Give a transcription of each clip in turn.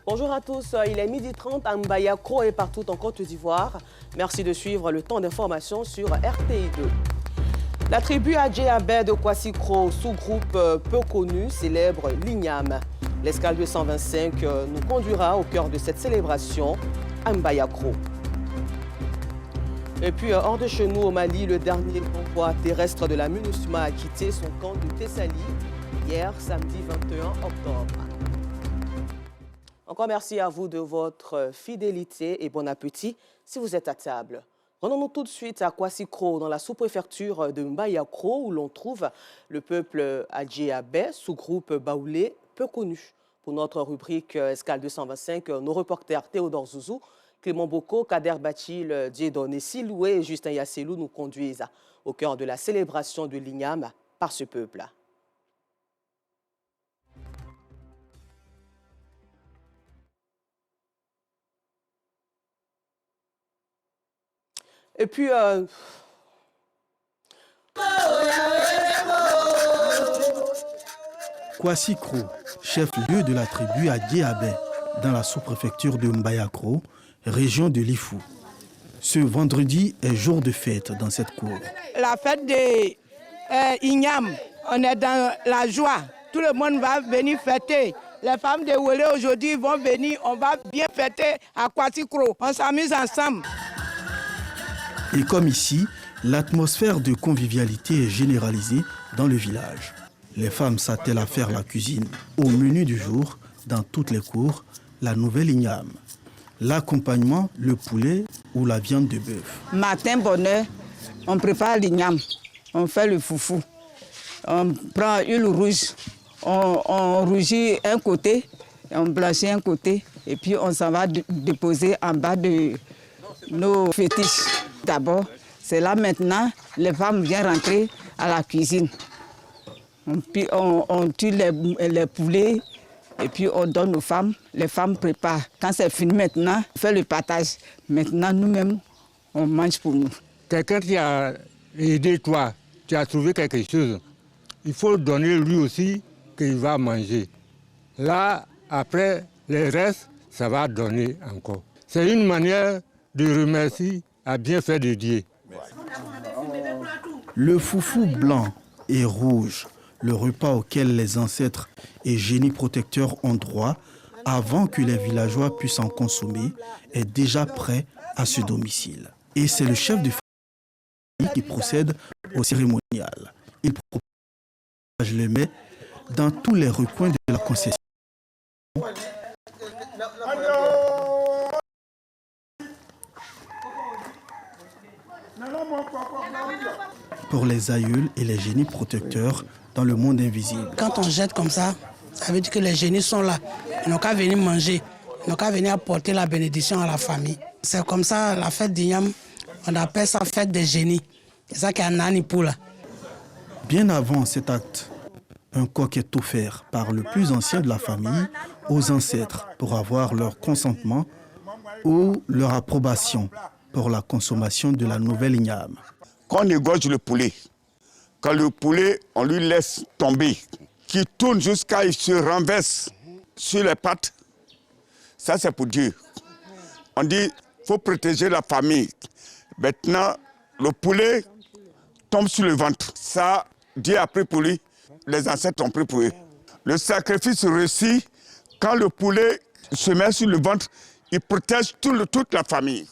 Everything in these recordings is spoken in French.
Bonjour à tous, il est 12h30 à Mbayakro et partout en Côte d'Ivoire. Merci de suivre le temps d'information sur RTI2. La tribu Adjéabé de Kwassikro, sous-groupe peu connu, célèbre l'Ignam. L'escale 225 nous conduira au cœur de cette célébration à Mbayakro. Et puis, hors de chez nous, au Mali, le dernier convoi terrestre de la MINUSMA a quitté son camp de Thessalie hier, samedi 21 octobre. Encore merci à vous de votre fidélité et bon appétit si vous êtes à table. Rendons-nous tout de suite à Kwassikro, dans la sous-préfecture de Mbayakro, où l'on trouve le peuple Adjéabé, sous-groupe baoulé peu connu. Pour notre rubrique Escale 225, nos reporters Théodore Zouzou, Clément Boko, Kader Bachil, Dieudonné Siloué et Justin Yasselou nous conduisent au cœur de la célébration de l'Ignam par ce peuple. Et puis, Kwassikro, chef-lieu de la tribu Adjéabé, dans la sous-préfecture de Mbayakro, région de l'Ifou. Ce vendredi est jour de fête dans cette cour. La fête de Ignam, on est dans la joie. Tout le monde va venir fêter. Les femmes de Wélé aujourd'hui vont venir, on va bien fêter à Kwassikro. On s'amuse ensemble. Et comme ici, l'atmosphère de convivialité est généralisée dans le village. Les femmes s'attellent à faire la cuisine. Au menu du jour, dans toutes les cours, la nouvelle Ignam. L'accompagnement, le poulet ou la viande de bœuf. Matin, bonheur, on prépare l'ignam, on fait le foufou. On prend l'huile rouge, on rougit un côté, on blanchit un côté, et puis on s'en va déposer en bas de nos fétiches. D'abord, c'est là maintenant, les femmes viennent rentrer à la cuisine. On tue les poulets, et puis on donne aux femmes, les femmes préparent. Quand c'est fini maintenant, on fait le partage. Maintenant, nous-mêmes, on mange pour nous. Quelqu'un qui a aidé toi, tu as trouvé quelque chose, il faut donner lui aussi qu'il va manger. Là, après, le reste, ça va donner encore. C'est une manière de remercier à bien faire de Dieu. Le foufou blanc et rouge, le repas auquel les ancêtres et génies protecteurs ont droit avant que les villageois puissent en consommer, est déjà prêt à ce domicile. Et c'est le chef de famille qui procède au cérémonial. Il propage le mets dans tous les recoins de la concession. Pour les aïeuls et les génies protecteurs dans le monde invisible. Quand on jette comme ça, ça veut dire que les génies sont là. Ils n'ont qu'à venir manger, ils n'ont qu'à venir apporter la bénédiction à la famille. C'est comme ça la fête d'Ignam, on appelle ça fête des génies. C'est ça qui est Nani Poula. Bien avant cet acte, un coq est offert par le plus ancien de la famille aux ancêtres pour avoir leur consentement ou leur approbation pour la consommation de la nouvelle Ignam. Quand on égorge le poulet, quand le poulet, on lui laisse tomber, qui tourne jusqu'à il se renverse sur les pattes, ça c'est pour Dieu. On dit, il faut protéger la famille. Maintenant, le poulet tombe sur le ventre. Ça, Dieu a pris pour lui, les ancêtres ont pris pour eux. Le sacrifice réussit, quand le poulet se met sur le ventre, il protège toute la famille.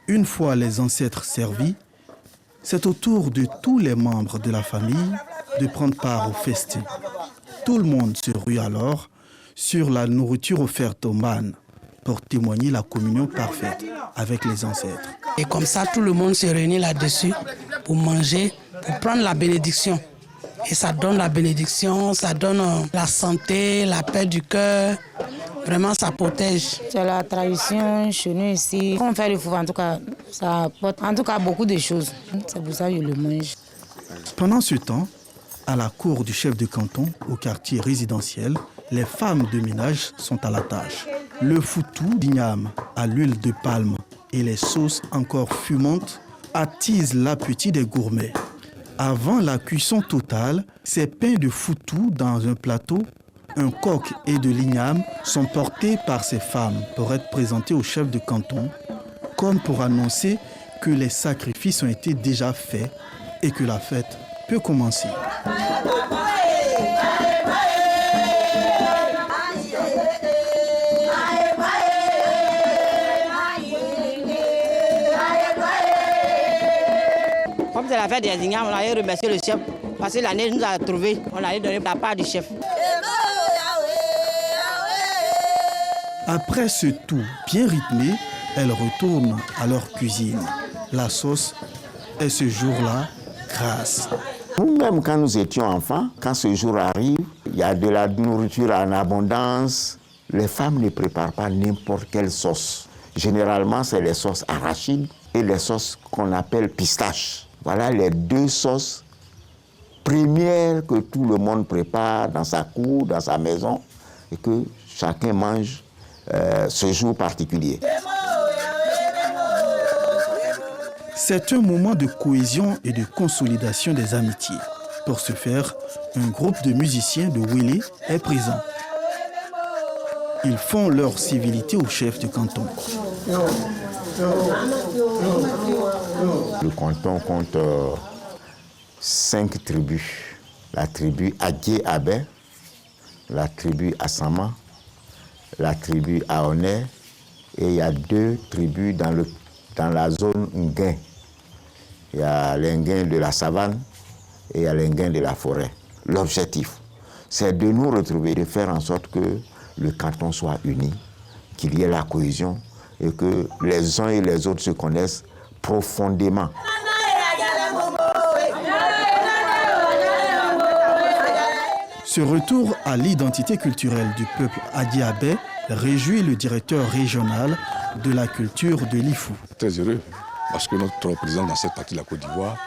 Une fois les ancêtres servis, c'est au tour de tous les membres de la famille de prendre part au festin. Tout le monde se rue alors sur la nourriture offerte aux mânes pour témoigner la communion parfaite avec les ancêtres. Et comme ça, tout le monde se réunit là-dessus pour manger, pour prendre la bénédiction. Et ça donne la bénédiction, ça donne la santé, la paix du cœur. Vraiment, ça protège. C'est la tradition chez nous ici. Quand on fait le foufou, en tout cas, ça apporte beaucoup de choses. C'est pour ça que je le mange. Pendant ce temps, à la cour du chef de canton, au quartier résidentiel, les femmes de ménage sont à la tâche. Le foutou d'ignam à l'huile de palme et les sauces encore fumantes attisent l'appétit des gourmets. Avant la cuisson totale, ces pains de foutou dans un plateau Un coq et de l'igname sont portés par ces femmes pour être présentés au chef de canton, comme pour annoncer que les sacrifices ont été déjà faits et que la fête peut commencer. Comme c'est la fête des ignames, on allait remercier le chef parce que l'année nous a trouvé, on allait donner la part du chef. Après ce tout bien rythmé, elles retournent à leur cuisine. La sauce est ce jour-là grasse. Nous-mêmes, quand nous étions enfants, quand ce jour arrive, il y a de la nourriture en abondance. Les femmes ne préparent pas n'importe quelle sauce. Généralement, c'est les sauces arachides et les sauces qu'on appelle pistaches. Voilà les deux sauces premières que tout le monde prépare dans sa cour, dans sa maison, et que chacun mange ce jour particulier. C'est un moment de cohésion et de consolidation des amitiés. Pour ce faire, un groupe de musiciens de Wélé est présent. Ils font leur civilité au chef de canton. Le canton compte 5 tribus. La tribu Adjé-Abé, la tribu Assama, la tribu Aoné, et il y a 2 tribus dans la zone Nguin. Il y a les Nguins de la savane et il y a les Nguins de la forêt. L'objectif, c'est de nous retrouver, de faire en sorte que le canton soit uni, qu'il y ait la cohésion et que les uns et les autres se connaissent profondément. Ce retour à l'identité culturelle du peuple Adjé-Abé réjouit le directeur régional de la culture de l'Ifou. Très heureux parce que notre président dans cette partie de la Côte d'Ivoire,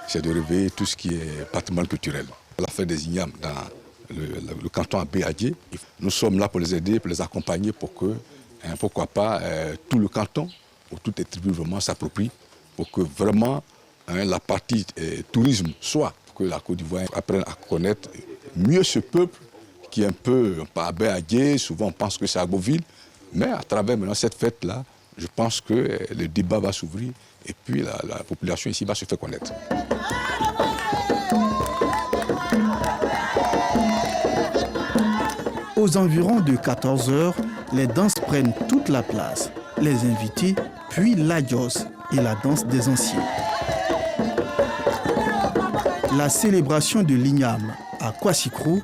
c'est de réveiller tout ce qui est patrimoine culturel. La fête des ignames dans le canton Abé-Adjé, nous sommes là pour les aider, pour les accompagner pour que, pourquoi pas, tout le canton ou toutes les tribus vraiment s'approprient pour que vraiment la partie tourisme soit, pour que la Côte d'Ivoire apprenne à connaître mieux ce peuple qui est un peu Abé-Adjé, souvent on pense que c'est à Beauville, mais à travers maintenant cette fête-là, je pense que le débat va s'ouvrir et puis la population ici va se faire connaître. Aux environs de 14 h, les danses prennent toute la place. Les invités, puis l'adios et la danse des anciens. La célébration de l'igname à Kwasikrou,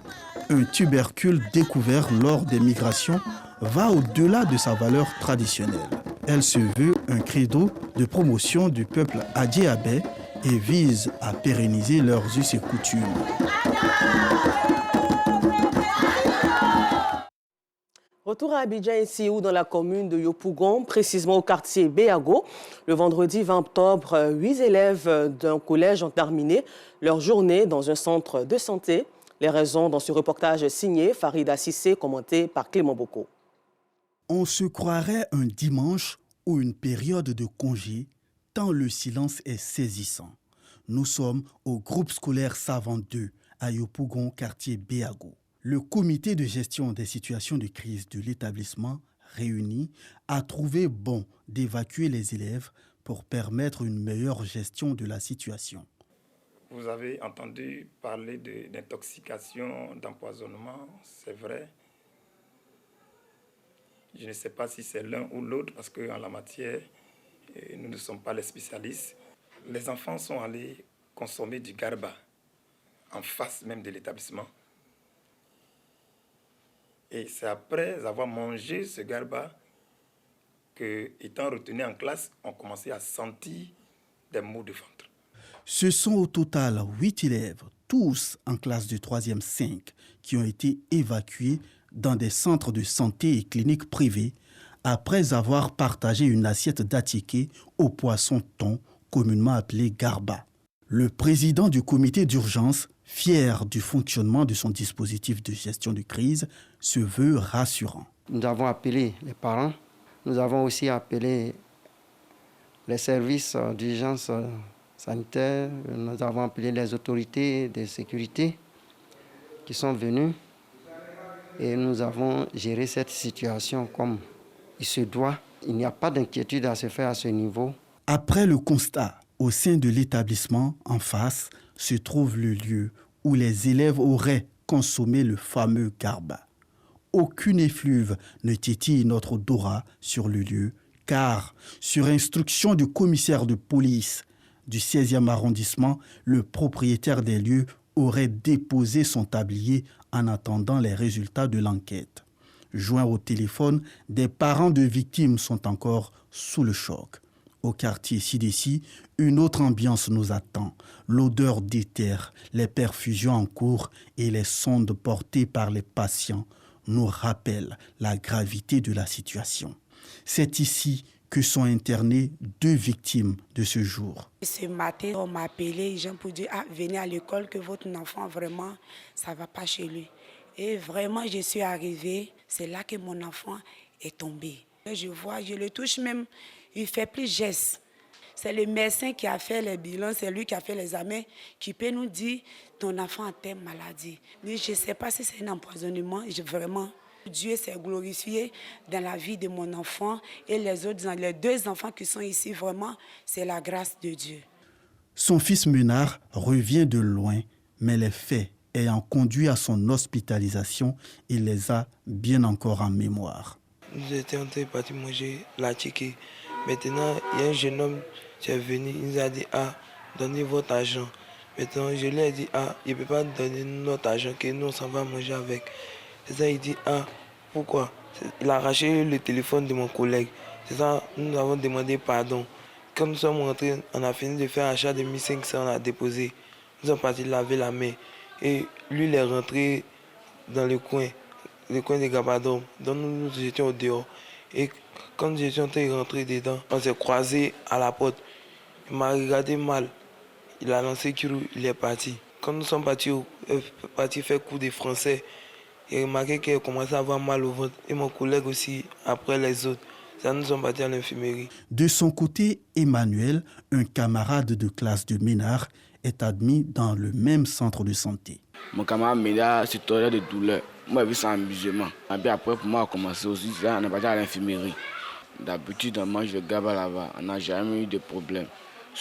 un tubercule découvert lors des migrations, va au-delà de sa valeur traditionnelle. Elle se veut un credo de promotion du peuple Adjé-Abé et vise à pérenniser leurs us et coutumes. Retour à Abidjan ici ou dans la commune de Yopougon, précisément au quartier Béago. Le vendredi 20 octobre, 8 élèves d'un collège ont terminé leur journée dans un centre de santé. Les raisons dans ce reportage signé Farida Sissé, commenté par Clément Boko. On se croirait un dimanche ou une période de congé, tant le silence est saisissant. Nous sommes au groupe scolaire Savant 2 à Yopougon, quartier Béago. Le comité de gestion des situations de crise de l'établissement réuni a trouvé bon d'évacuer les élèves pour permettre une meilleure gestion de la situation. Vous avez entendu parler d'intoxication, d'empoisonnement, c'est vrai. Je ne sais pas si c'est l'un ou l'autre parce qu'en la matière, nous ne sommes pas les spécialistes. Les enfants sont allés consommer du garba en face même de l'établissement. Et c'est après avoir mangé ce garba que, étant retenus en classe, on commençait à sentir des maux de ventre. Ce sont au total 8 élèves, tous en classe de 3e 5, qui ont été évacués dans des centres de santé et cliniques privées après avoir partagé une assiette d'attiqué au poisson thon, communément appelé garba. Le président du comité d'urgence, fier du fonctionnement de son dispositif de gestion de crise, se veut rassurant. Nous avons appelé les parents, nous avons aussi appelé les services d'urgence sanitaire, nous avons appelé les autorités de sécurité qui sont venues. Et nous avons géré cette situation comme il se doit. Il n'y a pas d'inquiétude à se faire à ce niveau. Après le constat, au sein de l'établissement en face se trouve le lieu où les élèves auraient consommé le fameux garba. Aucune effluve ne titille notre odorat sur le lieu, car, sur instruction du commissaire de police du 16e arrondissement, le propriétaire des lieux aurait déposé son tablier en attendant les résultats de l'enquête. Joints au téléphone, des parents de victimes sont encore sous le choc. Au quartier Sidessi, une autre ambiance nous attend. L'odeur d'éther, les perfusions en cours et les sondes portées par les patients nous rappellent la gravité de la situation. C'est ici que sont internées 2 victimes de ce jour. Ce matin, on m'a appelé, les gens pour dire venez à l'école, que votre enfant, vraiment, ça ne va pas chez lui. Et vraiment, je suis arrivée, c'est là que mon enfant est tombé. Je vois, je le touche même, il ne fait plus geste. C'est le médecin qui a fait les bilans, c'est lui qui a fait les examens, qui peut nous dire ton enfant a telle maladie. Mais je ne sais pas si c'est un empoisonnement, vraiment. Dieu s'est glorifié dans la vie de mon enfant et les 2 enfants qui sont ici, vraiment, c'est la grâce de Dieu. Son fils Ménard revient de loin, mais les faits ayant conduit à son hospitalisation, il les a bien encore en mémoire. Nous étions en train de partir manger la chiquée. Maintenant, il y a un jeune homme qui est venu, il nous a dit donnez votre argent. Maintenant, je lui ai dit il ne peut pas donner notre argent, que nous on s'en va manger avec. C'est ça, il dit pourquoi? Il a arraché le téléphone de mon collègue. C'est ça, nous avons demandé pardon. Quand nous sommes rentrés, on a fini de faire un achat de 1500, on a déposé. Nous sommes partis laver la main. Et lui, il est rentré dans le coin de Gabadom. Donc nous étions au dehors. Et quand nous étions en train de rentrer dedans, on s'est croisés à la porte. Il m'a regardé mal. Il a lancé Kirou, il est parti. Quand nous sommes partis faire cours de français, j'ai remarqué qu'il a commencé à avoir mal au ventre. Et mon collègue aussi, après les autres. Ça, nous sommes partis à l'infirmerie. De son côté, Emmanuel, un camarade de classe de Ménard, est admis dans le même centre de santé. Mon camarade Ménard se tordait de douleur. Moi, j'ai vu ça en amusement. Et puis après, pour moi, on a commencé aussi. On est parti à l'infirmerie. D'habitude, on mange le GABA là-bas. On n'a jamais eu de problème.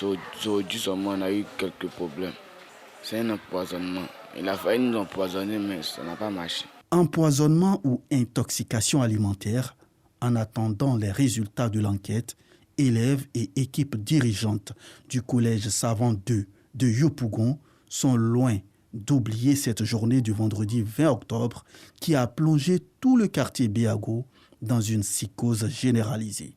Aujourd'hui seulement, on a eu quelques problèmes. C'est un empoisonnement. Il a failli nous empoisonner, mais ça n'a pas marché. Empoisonnement ou intoxication alimentaire, en attendant les résultats de l'enquête, élèves et équipes dirigeantes du collège Savant 2 de Yopougon sont loin d'oublier cette journée du vendredi 20 octobre qui a plongé tout le quartier Biago dans une psychose généralisée.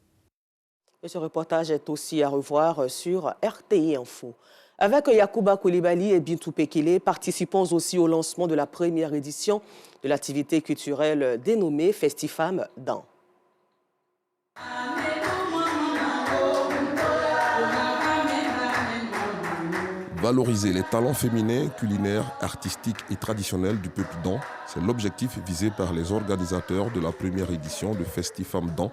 Et ce reportage est aussi à revoir sur RTI Info. Avec Yacouba Koulibaly et Bintou Pekele, participons aussi au lancement de la première édition de l'activité culturelle dénommée Festifam dans. Valoriser les talents féminins, culinaires, artistiques et traditionnels du peuple Dan, c'est l'objectif visé par les organisateurs de la première édition de Festifam Dan,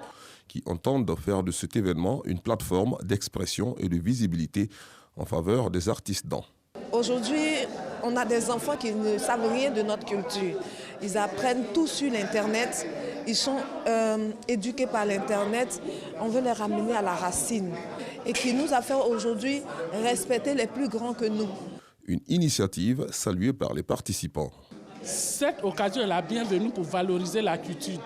qui entendent faire de cet événement une plateforme d'expression et de visibilité en faveur des artistes Dan. Aujourd'hui, on a des enfants qui ne savent rien de notre culture. Ils apprennent tout sur l'Internet. Ils sont éduqués par l'Internet. On veut les ramener à la racine. Et qui nous a fait aujourd'hui respecter les plus grands que nous. Une initiative saluée par les participants. Cette occasion est la bienvenue pour valoriser la culture.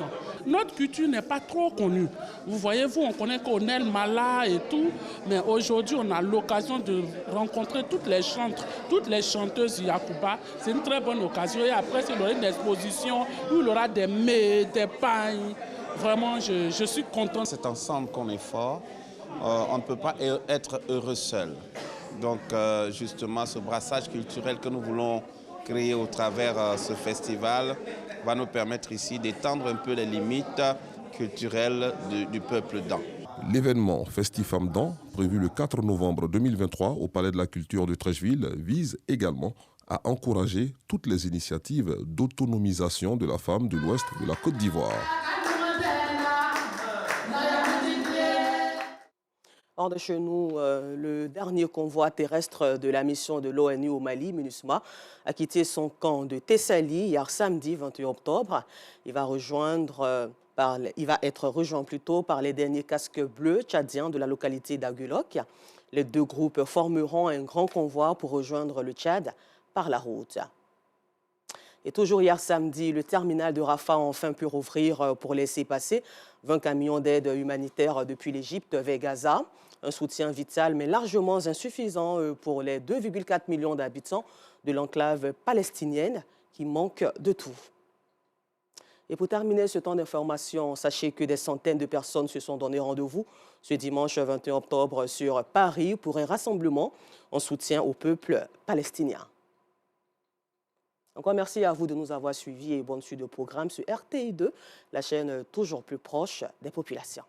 Notre culture n'est pas trop connue. Vous voyez, on connaît Cornel, Mala et tout, mais aujourd'hui, on a l'occasion de rencontrer toutes les chantres, toutes les chanteuses Yacouba. C'est une très bonne occasion. Et après, il y aura une exposition où il y aura des mets, des pains. Vraiment, je suis content. C'est ensemble qu'on est fort. On ne peut pas être heureux seul. Donc, justement, ce brassage culturel que nous voulons créé au travers ce festival va nous permettre ici d'étendre un peu les limites culturelles du peuple Dan. L'événement Festifam Dan, prévu le 4 novembre 2023 au Palais de la Culture de Treichville, vise également à encourager toutes les initiatives d'autonomisation de la femme de l'ouest de la Côte d'Ivoire. Hors de chez nous, le dernier convoi terrestre de la mission de l'ONU au Mali, MINUSMA, a quitté son camp de Thessalie hier samedi 21 octobre. Il va être rejoint plutôt par les derniers casques bleus tchadiens de la localité d'Agulok. Les deux groupes formeront un grand convoi pour rejoindre le Tchad par la route. Et toujours hier samedi, le terminal de Rafah a enfin pu rouvrir pour laisser passer 20 camions d'aide humanitaire depuis l'Égypte vers Gaza. Un soutien vital mais largement insuffisant pour les 2,4 millions d'habitants de l'enclave palestinienne qui manquent de tout. Et pour terminer ce temps d'information, sachez que des centaines de personnes se sont donné rendez-vous ce dimanche 21 octobre sur Paris pour un rassemblement en soutien au peuple palestinien. Encore merci à vous de nous avoir suivis et bonne suite de programme sur RTI2, la chaîne toujours plus proche des populations.